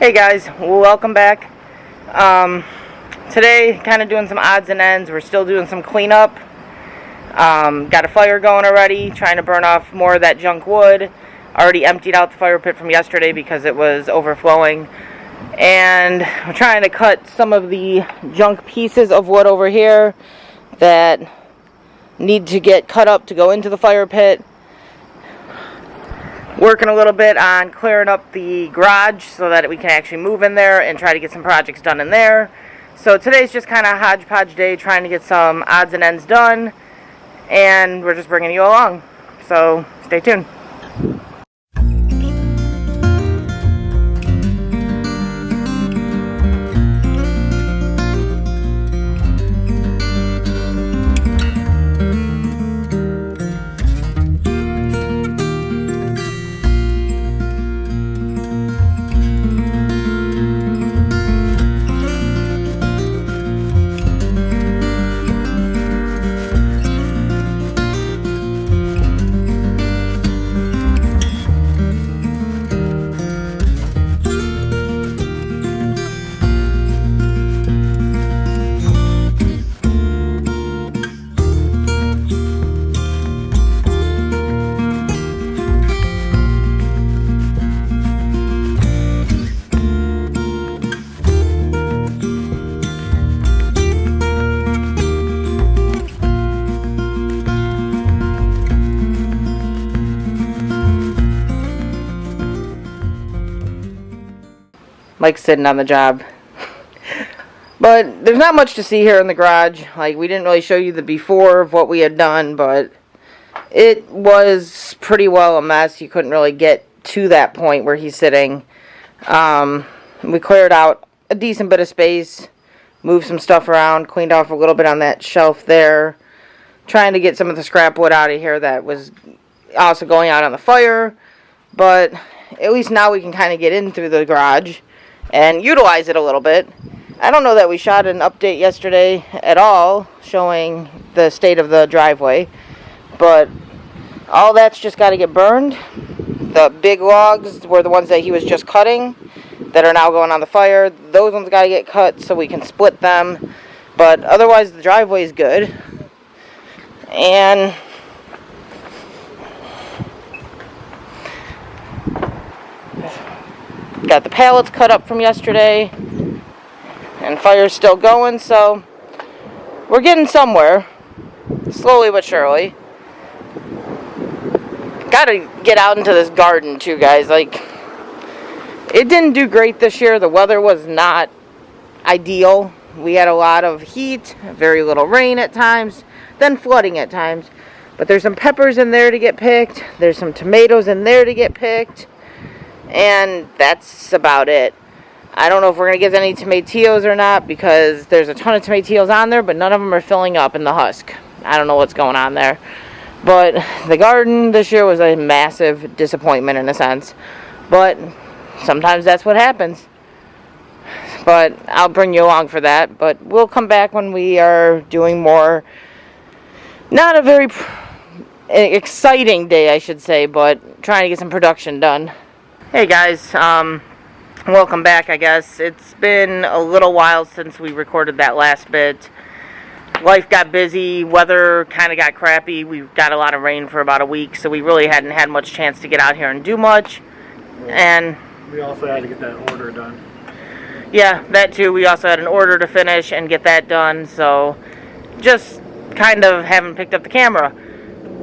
Hey guys, welcome back. Today, kind of doing some odds and ends. We're still doing some cleanup. Got a fire going already, trying to burn off more of that junk wood. Already emptied out the fire pit from yesterday because it was overflowing. And we're trying to cut some of the junk pieces of wood over here that need to get cut up to go into the fire pit. Working a little bit on clearing up the garage so that we can actually move in there and try to get some projects done in there. So today's just kind of a hodgepodge day, trying to get some odds and ends done, and we're just bringing you along. So stay tuned. Mike's sitting on the job. But there's not much to see here in the garage. Like, we didn't really show you the before of what we had done, but it was pretty well a mess. You couldn't really get to that point where he's sitting. We cleared out a decent bit of space, moved some stuff around, cleaned off a little bit on that shelf there, trying to get some of the scrap wood out of here that was also going out on the fire. But at least now we can kind of get in through the garage and utilize it a little bit. I don't know that we shot an update yesterday at all showing the state of the driveway, but all that's just got to get burned. The big logs were the ones that he was just cutting that are now going on the fire. Those ones got to get cut so we can split them, but otherwise the driveway is good. And got the pallets cut up from yesterday, and fire's still going, so we're getting somewhere, slowly but surely. Gotta get out into this garden too, guys. Like, it didn't do great this year. The weather was not ideal. We had a lot of heat, very little rain at times, then flooding at times. But there's some peppers in there to get picked. There's some tomatoes in there to get picked. And that's about it. I don't know if we're going to get any tomatillos or not, because there's a ton of tomatillos on there, but none of them are filling up in the husk. I don't know what's going on there. But the garden this year was a massive disappointment in a sense. But sometimes that's what happens. But I'll bring you along for that. But we'll come back when we are doing more, not a very exciting day, I should say, but trying to get some production done. Hey guys, welcome back, I guess. It's been a little while since we recorded that last bit. Life got busy, weather kind of got crappy. We got a lot of rain for about a week, so we really hadn't had much chance to get out here and do much. And we also had to get that order done. Yeah, that too. We also had an order to finish and get that done, so just kind of haven't picked up the camera.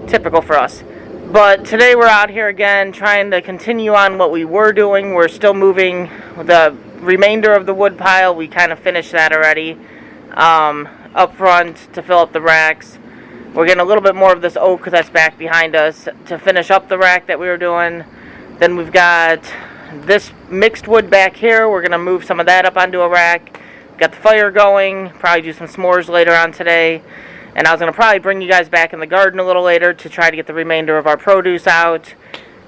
Typical for us. But today we're out here again trying to continue on what we were doing. We're still moving the remainder of the wood pile. We kind of finished that already up front to fill up the racks. We're getting a little bit more of this oak that's back behind us to finish up the rack that we were doing. Then we've got this mixed wood back here. We're going to move some of that up onto a rack. Got the fire going. Probably do some s'mores later on today. And I was going to probably bring you guys back in the garden a little later to try to get the remainder of our produce out.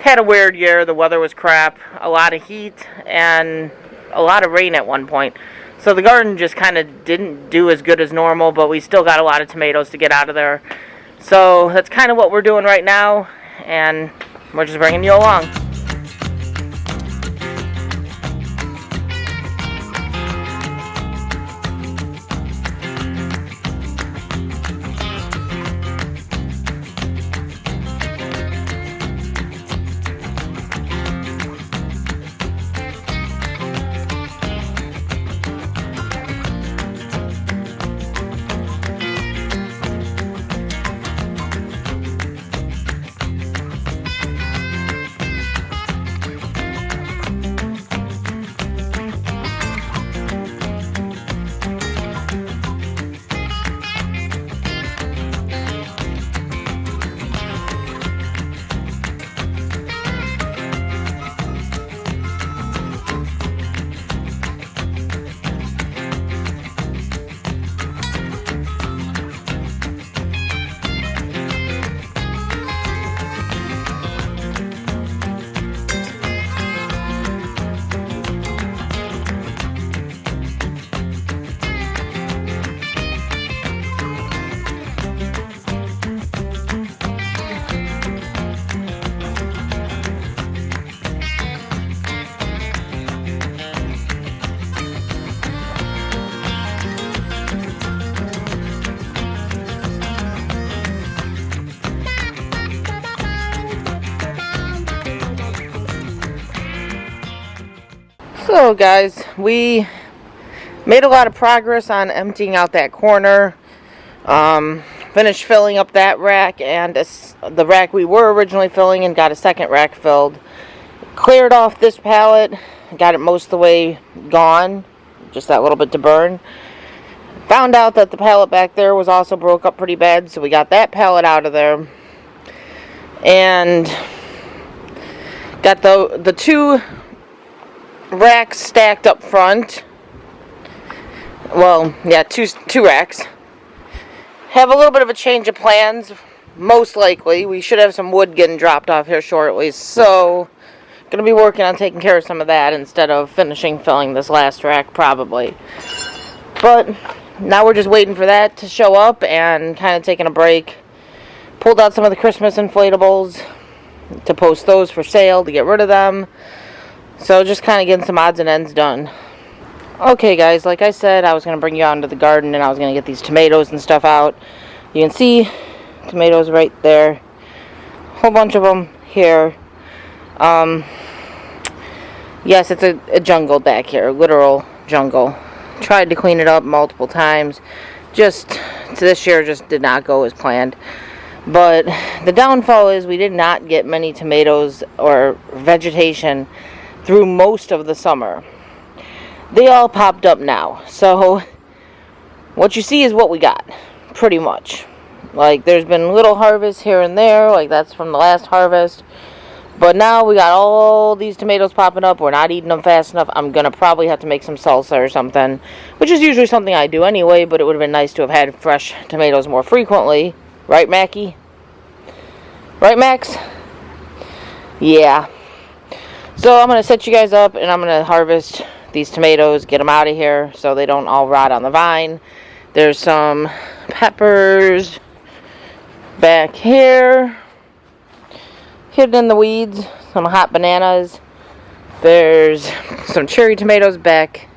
Had a weird year. The weather was crap. A lot of heat and a lot of rain at one point. So the garden just kind of didn't do as good as normal, but we still got a lot of tomatoes to get out of there. So that's kind of what we're doing right now, and we're just bringing you along. So guys, we made a lot of progress on emptying out that corner. Finished filling up that rack and the rack we were originally filling, and got a second rack filled. Cleared off this pallet, got it most of the way gone, just that little bit to burn. Found out that the pallet back there was also broke up pretty bad, so we got that pallet out of there. And got the two racks stacked up front. Well, yeah, two racks. Have a little bit of a change of plans, most likely. We should have some wood getting dropped off here shortly, so gonna be working on taking care of some of that instead of finishing filling this last rack, probably. But now we're just waiting for that to show up and kind of taking a break. Pulled out some of the Christmas inflatables to post those for sale, to get rid of them. So just kind of getting some odds and ends done. Okay guys, like I said, I was going to bring you out into the garden and I was going to get these tomatoes and stuff out. You can see tomatoes right there. Whole bunch of them here. Yes, it's a jungle back here, a literal jungle. Tried to clean it up multiple times. Just this year just did not go as planned. But the downfall is we did not get many tomatoes or vegetation through most of the summer. They all popped up now. So what you see is what we got, pretty much. Like, there's been little harvests here and there, like that's from the last harvest. But now we got all these tomatoes popping up. We're not eating them fast enough. I'm going to probably have to make some salsa or something, which is usually something I do anyway, but it would have been nice to have had fresh tomatoes more frequently. Right, Mackie? Right, Max? Yeah. So I'm going to set you guys up, and I'm going to harvest these tomatoes, get them out of here so they don't all rot on the vine. There's some peppers back here, hidden in the weeds, some hot bananas. There's some cherry tomatoes back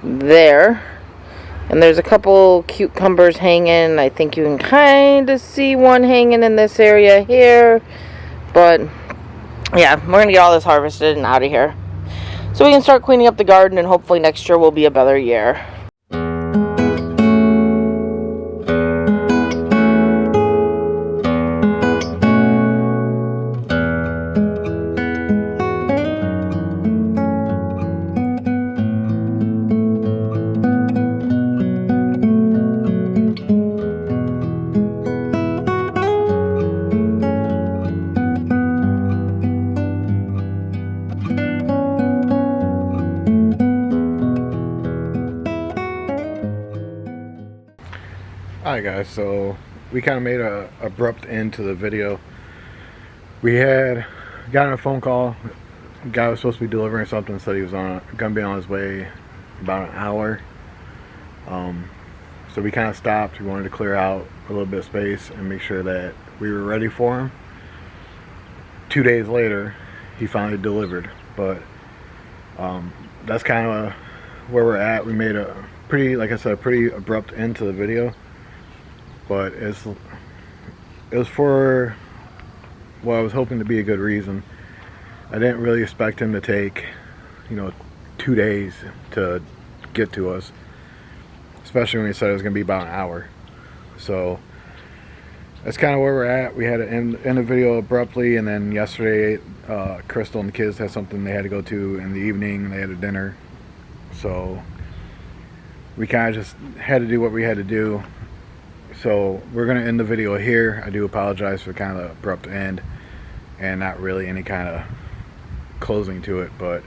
there. And there's a couple cucumbers hanging. I think you can kind of see one hanging in this area here. But yeah, we're going to get all this harvested and out of here, so we can start cleaning up the garden, and hopefully next year will be a better year. Alright guys, so we kind of made a abrupt end to the video. We had gotten a phone call. The guy was supposed to be delivering something, said he was gonna be on his way about an hour. So we kind of stopped. We wanted to clear out a little bit of space and make sure that we were ready for him. 2 days later, he finally delivered. But that's kind of where we're at. We made a pretty, like I said, a pretty abrupt end to the video. But it was for what I was hoping to be a good reason. I didn't really expect him to take, 2 days to get to us, especially when he said it was going to be about an hour. So that's kind of where we're at. We had to end the video abruptly, and then yesterday Krystal and the kids had something they had to go to in the evening. They had a dinner, so we kind of just had to do what we had to do. So we're going to end the video here. I do apologize for kind of the abrupt end and not really any kind of closing to it, but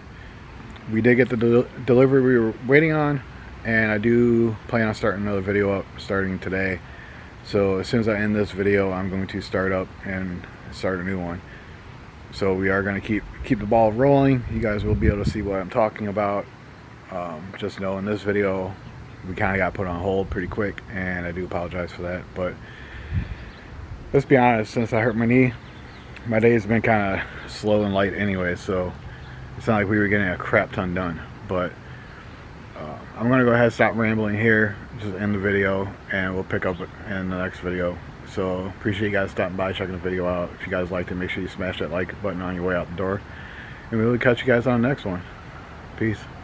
we did get the delivery we were waiting on, and I do plan on starting another video up starting today. So as soon as I end this video, I'm going to start up and start a new one. So we are going to keep the ball rolling. You guys will be able to see what I'm talking about. Just know in this video we kind of got put on hold pretty quick, and I do apologize for that. But let's be honest, since I hurt my knee, my day's been kind of slow and light anyway, so it's not like we were getting a crap ton done. But I'm going to go ahead and stop rambling here, just end the video, and we'll pick up in the next video. So appreciate you guys stopping by, checking the video out. If you guys liked it, make sure you smash that like button on your way out the door, and we'll catch you guys on the next one. Peace.